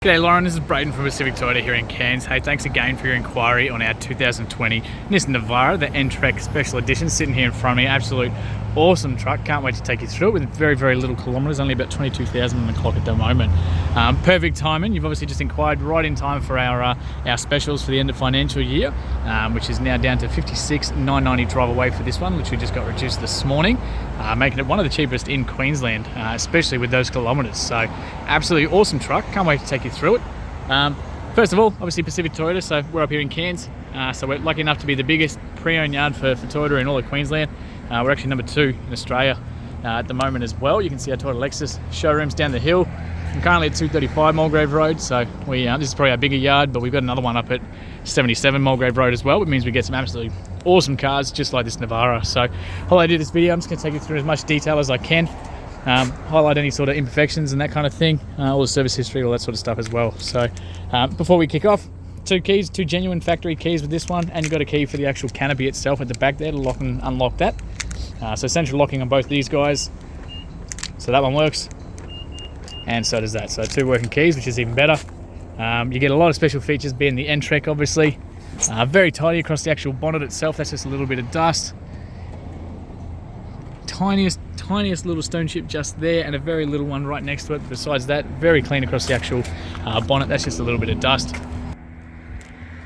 G'day Lauren, this is Braden from Pacific Toyota here in Cairns. Hey, thanks again for your inquiry on our 2020 Nissan Navara, the N-Trek Special Edition, sitting here in front of me. Absolute awesome truck. Can't wait to take you through it with very, very little kilometres, only about 22,000 on the clock at the moment. Perfect timing. You've obviously just inquired right in time for our specials for the end of financial year, which is now down to $56,990 drive away for this one, which we just got reduced this morning, making it one of the cheapest in Queensland, especially with those kilometres. So absolutely awesome truck. Can't wait to take you through it. First of all, obviously Pacific Toyota, so we're up here in Cairns. So we're lucky enough to be the biggest pre-owned yard for Toyota in all of Queensland. We're actually number 2 in Australia at the moment as well. You can see our Toyota Lexus showrooms down the hill. I'm currently at 235 Mulgrave Road, so this is probably our bigger yard, but we've got another one up at 77 Mulgrave Road as well, which means we get some absolutely awesome cars just like this Navara. So while I do this video, I'm just going to take you through as much detail as I can, highlight any sort of imperfections and that kind of thing, all the service history, all that sort of stuff as well. So before we kick off, 2 keys, 2 genuine factory keys with this one, and you've got a key for the actual canopy itself at the back there to lock and unlock that. So central locking on both these guys, so that one works, and so does that. So 2 working keys, which is even better. You get a lot of special features being the N-Trek, obviously. Very tidy across the actual bonnet itself. That's just a little bit of dust. Tiniest little stone chip just there, and a very little one right next to it. Besides that, very clean across the actual bonnet. That's just a little bit of dust.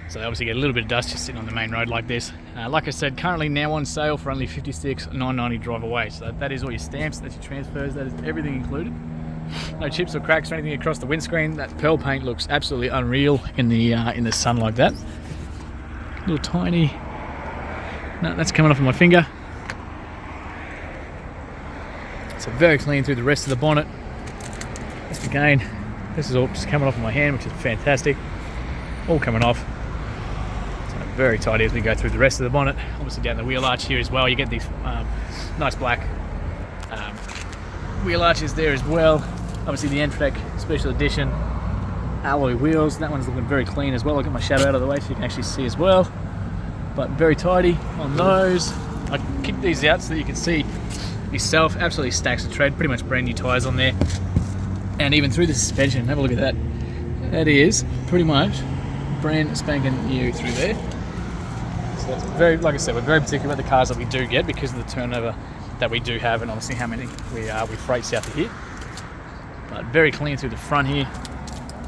So they obviously get a little bit of dust just sitting on the main road like this. Like I said, currently now on sale for only $56,990 drive away. So that is all your stamps, that's your transfers, that is everything included. No chips or cracks or anything across the windscreen. That pearl paint looks absolutely unreal in the sun like that. Little tiny. No, that's coming off of my finger. So very clean through the rest of the bonnet. Just again, this is all just coming off of my hand, which is fantastic. All coming off. Very tidy as we go through the rest of the bonnet. Obviously down the wheel arch here as well, you get these nice black wheel arches there as well. Obviously the N-Trek Special Edition alloy wheels. That one's looking very clean as well. I'll get my shadow out of the way so you can actually see as well. But very tidy on those. I kicked these out so that you can see yourself. Absolutely stacks of tread. Pretty much brand new tyres on there. And even through the suspension, have a look at that. That is pretty much brand spanking new through there. So that's very, like I said, we're very particular about the cars that we do get because of the turnover that we do have, and obviously how many we freight south of here. But very clean through the front here.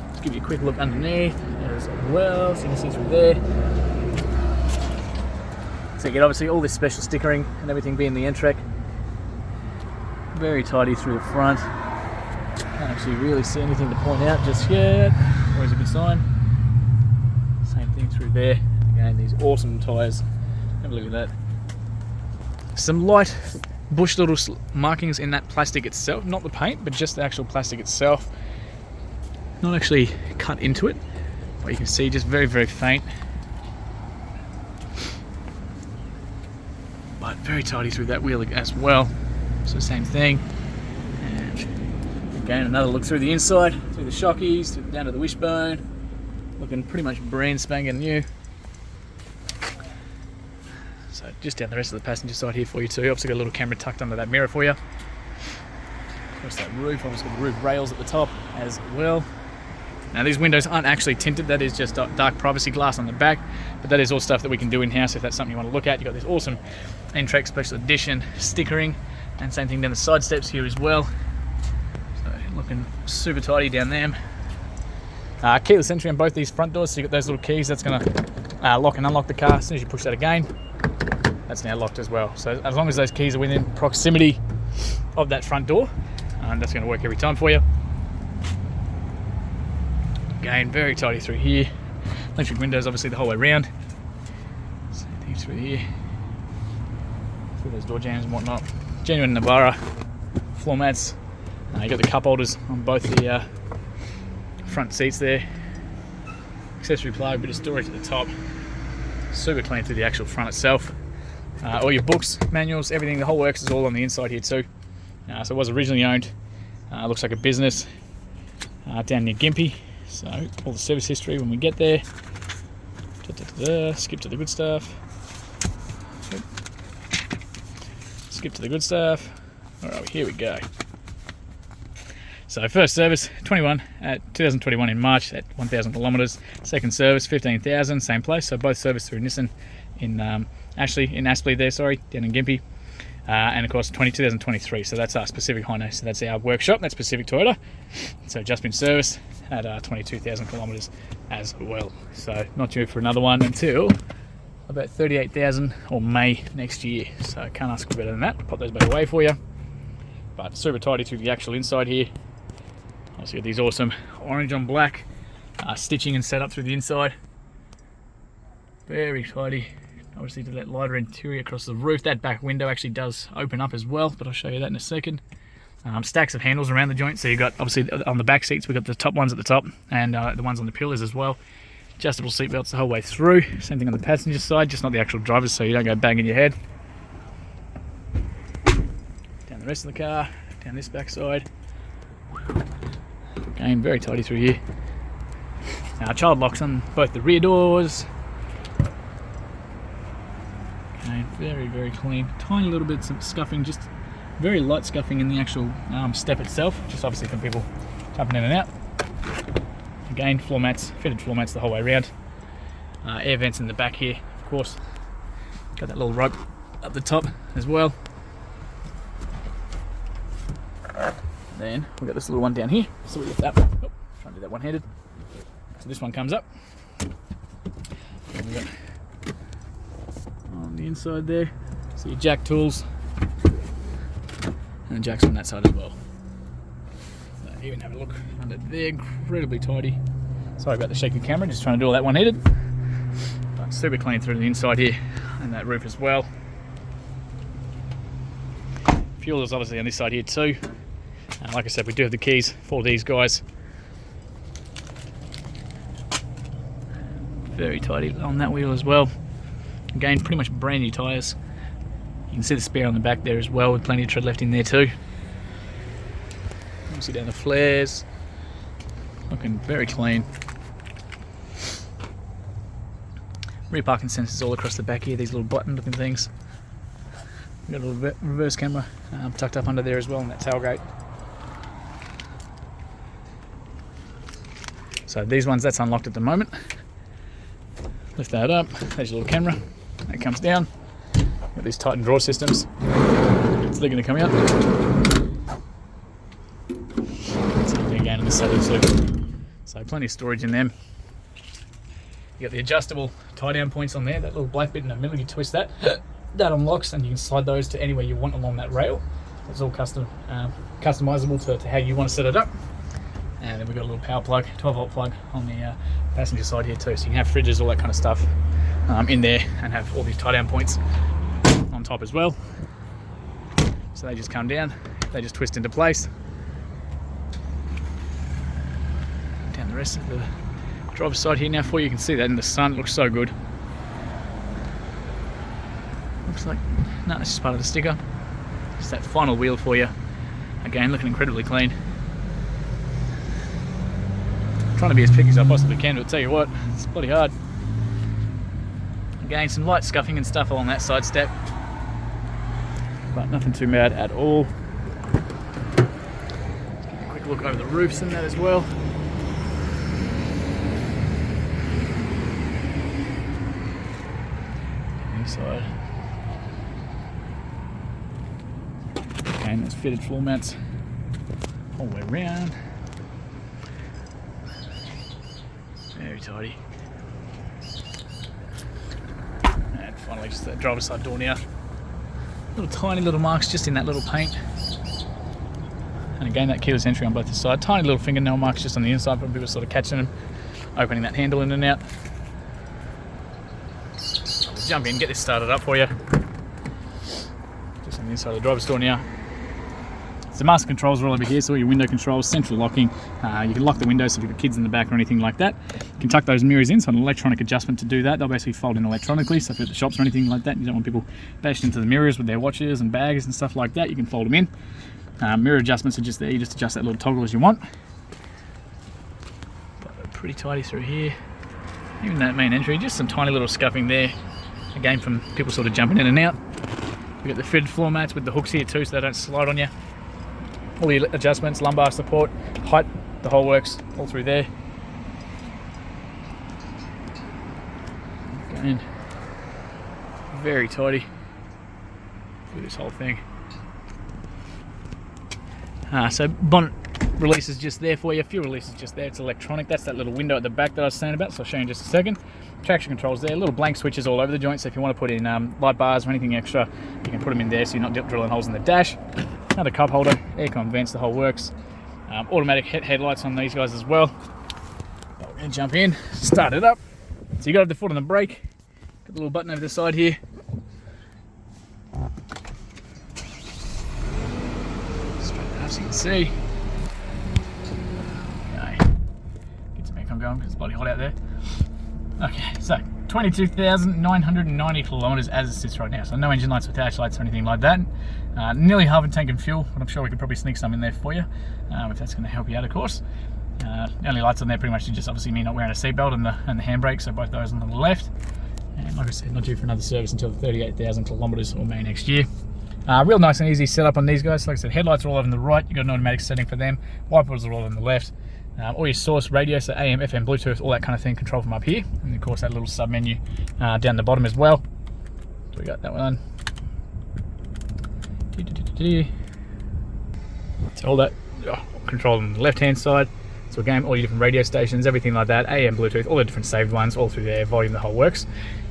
Let's give you a quick look underneath as well, so you can see through there. So you get obviously all this special stickering and everything being the N-Trek. Very tidy through the front. Can't actually really see anything to point out just yet. Always a good sign. Same thing through there. Again, these awesome tyres. Have a look at that. Some light bush little markings in that plastic itself, not the paint, but just the actual plastic itself. Not actually cut into it, but you can see just very, very faint. But very tidy through that wheel as well. So same thing. And again, another look through the inside, through the shockies, down to the wishbone. Looking pretty much brand spanking new. So just down the rest of the passenger side here for you too. Obviously got a little camera tucked under that mirror for you. There's that roof. Obviously got the roof rails at the top as well. Now these windows aren't actually tinted. That is just dark privacy glass on the back. But that is all stuff that we can do in-house if that's something you want to look at. You've got this awesome N-Trek Special Edition stickering. And same thing down the side steps here as well. So looking super tidy down them. Keyless entry on both these front doors, so you've got those little keys. That's going to lock and unlock the car. As soon as you push that again, that's now locked as well. So as long as those keys are within proximity of that front door, that's going to work every time for you. Again, very tidy through here. Electric windows obviously the whole way around. Same thing through here. Through those door jams and whatnot. Genuine Navara floor mats. You got the cup holders on both the front seats there. Accessory plug, bit of storage at the top. Super clean through the actual front itself. All your books, manuals, everything, the whole works is all on the inside here too. So it was originally owned, looks like a business down near Gympie. So all the service history when we get there. Skip to the good stuff. Skip to the good stuff. Alright, here we go. So first service 2021 in March at 1,000 kilometres. Second service 15,000, same place. So both serviced through Nissan in Aspley there, down in Gympie. And of course 2023, so that's our specific Hino, so that's our workshop, that's Pacific Toyota. So just been serviced at 22,000 kilometres as well. So not due for another one until about 38,000 or May next year. So can't ask for better than that. Pop those back away for you. But super tidy through the actual inside here. Obviously got these awesome orange on black stitching and setup through the inside. Very tidy. Obviously to that lighter interior across the roof. That back window actually does open up as well, but I'll show you that in a second. Stacks of handles around the joint. So you've got, obviously on the back seats, we've got the top ones at the top and the ones on the pillars as well. Adjustable seat belts the whole way through. Same thing on the passenger side, just not the actual driver's, so you don't go banging your head. Down the rest of the car, down this back side. Again, very tidy through here. Now child locks on both the rear doors. Okay, very, very clean. Tiny little bits of scuffing, just very light scuffing in the actual step itself, just obviously from people jumping in and out. Again, floor mats, fitted floor mats the whole way around. Air vents in the back here, of course. Got that little rope up the top as well. Then we've got this little one down here, so we lift that one. Oh, try and do that one-handed. So this one comes up. And we've got on the inside there, so your jack tools, and the jacks on that side as well. So even have a look under there, incredibly tidy. Sorry about the shaky camera, just trying to do all that one-handed. But super clean through the inside here, and that roof as well. Fuel is obviously on this side here too. And like I said, we do have the keys for these guys. Very tidy on that wheel as well. Again, pretty much brand new tyres. You can see the spare on the back there as well, with plenty of tread left in there too. You can see down the flares. Looking very clean. Rear parking sensors all across the back here, these little button looking things. We've got a little reverse camera tucked up under there as well in that tailgate. So these ones, that's unlocked at the moment. Lift that up, there's your little camera. That comes down. Got these tighten drawer systems. It's going to come out. Same thing again on this side too. So plenty of storage in them. You got the adjustable tie down points on there. That little black bit in the middle, you twist that. That unlocks and you can slide those to anywhere you want along that rail. It's all customizable to how you want to set it up. And then we've got a little power plug, 12 volt plug on the passenger side here too. So you can have fridges, all that kind of stuff in there, and have all these tie down points on top as well. So they just come down, they just twist into place. Down the rest of the driver's side here now for you. You can see that in the sun, it looks so good. Looks like, no, it's just part of the sticker. Just that final wheel for you. Again, looking incredibly clean. Trying to be as picky as I possibly can, but I'll tell you what, it's bloody hard. Again, some light scuffing and stuff along that side step, but nothing too bad at all. Let's give you a quick look over the roofs and that as well. Inside. Again, there's fitted floor mats all the way around. Very tidy. And finally just that driver's side door now. Little tiny little marks just in that little paint. And again, that keyless entry on both the side. Tiny little fingernail marks just on the inside for people sort of catching them, opening that handle in and out. So we'll jump in, get this started up for you. Just on the inside of the driver's door now. So the master controls are all over here, so all your window controls, central locking. You can lock the windows if you've got kids in the back or anything like that. You can tuck those mirrors in, so an electronic adjustment to do that. They'll basically fold in electronically, so if you're at the shops or anything like that, you don't want people bashed into the mirrors with their watches and bags and stuff like that, you can fold them in. Mirror adjustments are just there, you just adjust that little toggle as you want. But pretty tidy through here. Even that main entry, just some tiny little scuffing there. Again, from people sort of jumping in and out. We've got the fitted floor mats with the hooks here too, so they don't slide on you. All the adjustments, lumbar support, height, the whole works all through there. Again, very tidy through this whole thing. So bonnet release is just there for you, fuel release is just there, it's electronic. That's that little window at the back that I was saying about, so I'll show you in just a second. Traction controls there, little blank switches all over the joint, so if you want to put in light bars or anything extra, you can put them in there so you're not drilling holes in the dash. Another cup holder, aircon vents, the whole works. Automatic headlights on these guys as well. We're going to jump in, start it up. So you got the foot on the brake, got the little button over the side here. Straight up so you can see. Okay, get some aircon going because it's bloody hot out there. Okay, so 22,990 kilometres as it sits right now. So no engine lights or dash lights or anything like that. Nearly half a tank of fuel, but I'm sure we could probably sneak some in there for you, if that's going to help you out, of course. The only lights on there pretty much just obviously me not wearing a seatbelt and the handbrake, so both those on the left. And like I said, not due for another service until 38,000 kilometres or May next year. Real nice and easy setup on these guys. Like I said, headlights are all over on the right. You've got an automatic setting for them. Wipers are all on the left. All your source radio, so AM, FM, Bluetooth, all that kind of thing, control from up here. And of course that little sub menu down the bottom as well. So we got that one. So all that control on the left hand side. So again, all your different radio stations, everything like that, AM, Bluetooth, all the different saved ones, all through there, volume, the whole works.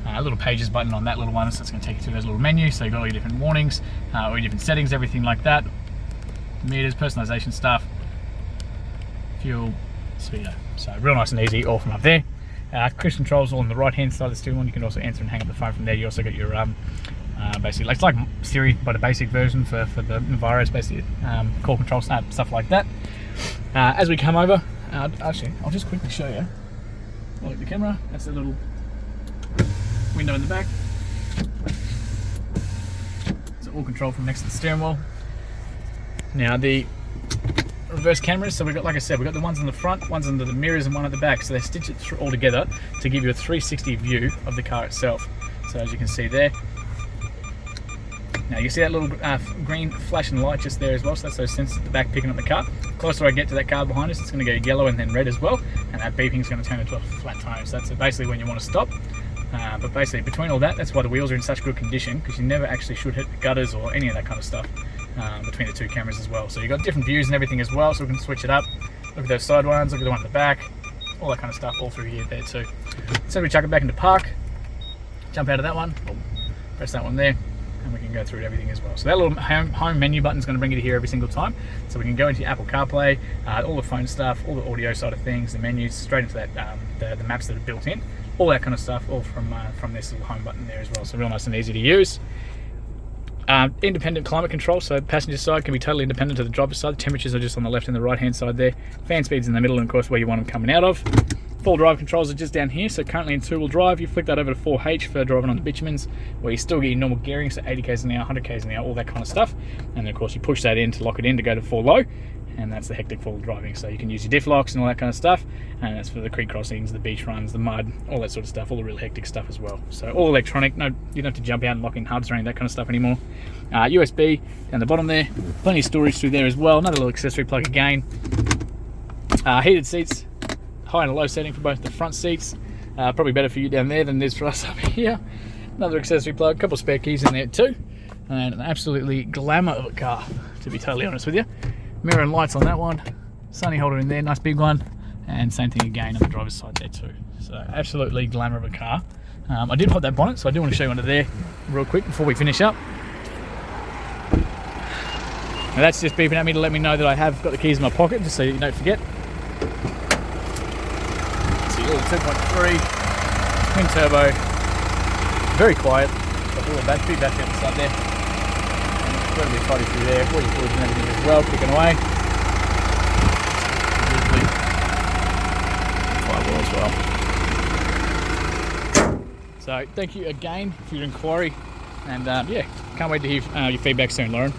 A little pages button on that little one, so it's going to take you through those little menus. So you've got all your different warnings, all your different settings, everything like that. Meters, personalization stuff. Fuel, speedo. So real nice and easy, all from up there. Cruise controls all on the right hand side of the steering wheel. You can also answer and hang up the phone from there. You also got your basically, it's like Siri but a basic version for the Navara. It's basically call control stuff like that. As we come over, actually I'll just quickly show you. Look at the camera. That's the little window in the back. It's all controlled from next to the steering wheel. Now the reverse cameras, so we've got, like I said, we've got the ones on the front, ones under the mirrors and one at the back, so they stitch it all together to give you a 360 view of the car itself. So as you can see there, now you see that little green flashing light just there as well, so that's those sensors at the back picking up the car. The closer I get to that car behind us, it's going to go yellow and then red as well, and that beeping is going to turn into a flat tone, so that's basically when you want to stop. But basically between all that, that's why the wheels are in such good condition, because you never actually should hit the gutters or any of that kind of stuff. Between the two cameras as well, so you've got different views and everything as well, so we can switch it up. Look at those side ones, look at the one at the back, all that kind of stuff all through here there too. So we chuck it back into park, jump out of that one, press that one there, and we can go through everything as well. So that little home menu button is going to bring you to here every single time, so we can go into your Apple CarPlay, all the phone stuff, all the audio side of things, the menus, straight into that the maps that are built in, all that kind of stuff, all from this little home button there as well. So real nice and easy to use. Independent climate control, so passenger side can be totally independent to the driver's side. The temperatures are just on the left and the right hand side there. Fan speeds in the middle, and of course where you want them coming out of. Full drive controls are just down here, so currently in two-wheel drive, you flick that over to 4H for driving on the bitumens, where you still get your normal gearing, so 80 k's an hour, 100 k's an hour, all that kind of stuff. And then of course you push that in to lock it in to go to 4-low, and that's the hectic full driving. So you can use your diff locks and all that kind of stuff, and that's for the creek crossings, the beach runs, the mud, all that sort of stuff, all the real hectic stuff as well. So all electronic, no, you don't have to jump out and lock in hubs or any of that kind of stuff anymore. USB down the bottom there, plenty of storage through there as well, another little accessory plug again. Heated seats, high and low setting for both the front seats, probably better for you down there than it is for us up here. Another accessory plug, a couple of spare keys in there too, and an absolutely glamour of a car, to be totally honest with you. Mirror and lights on that one, sunny holder in there, nice big one, and same thing again on the driver's side there too. So absolutely glamour of a car. I did pop that bonnet, so I do want to show you under there real quick before we finish up. Now that's just beeping at me to let me know that I have got the keys in my pocket, just so you don't forget. See, all 2.3, twin turbo, very quiet, got all the battery on the side there. Incredibly tidy through there, all your fluids and everything as well, kicking away. Firewall as well. So thank you again for your inquiry, and yeah, can't wait to hear your feedback soon, Lauren.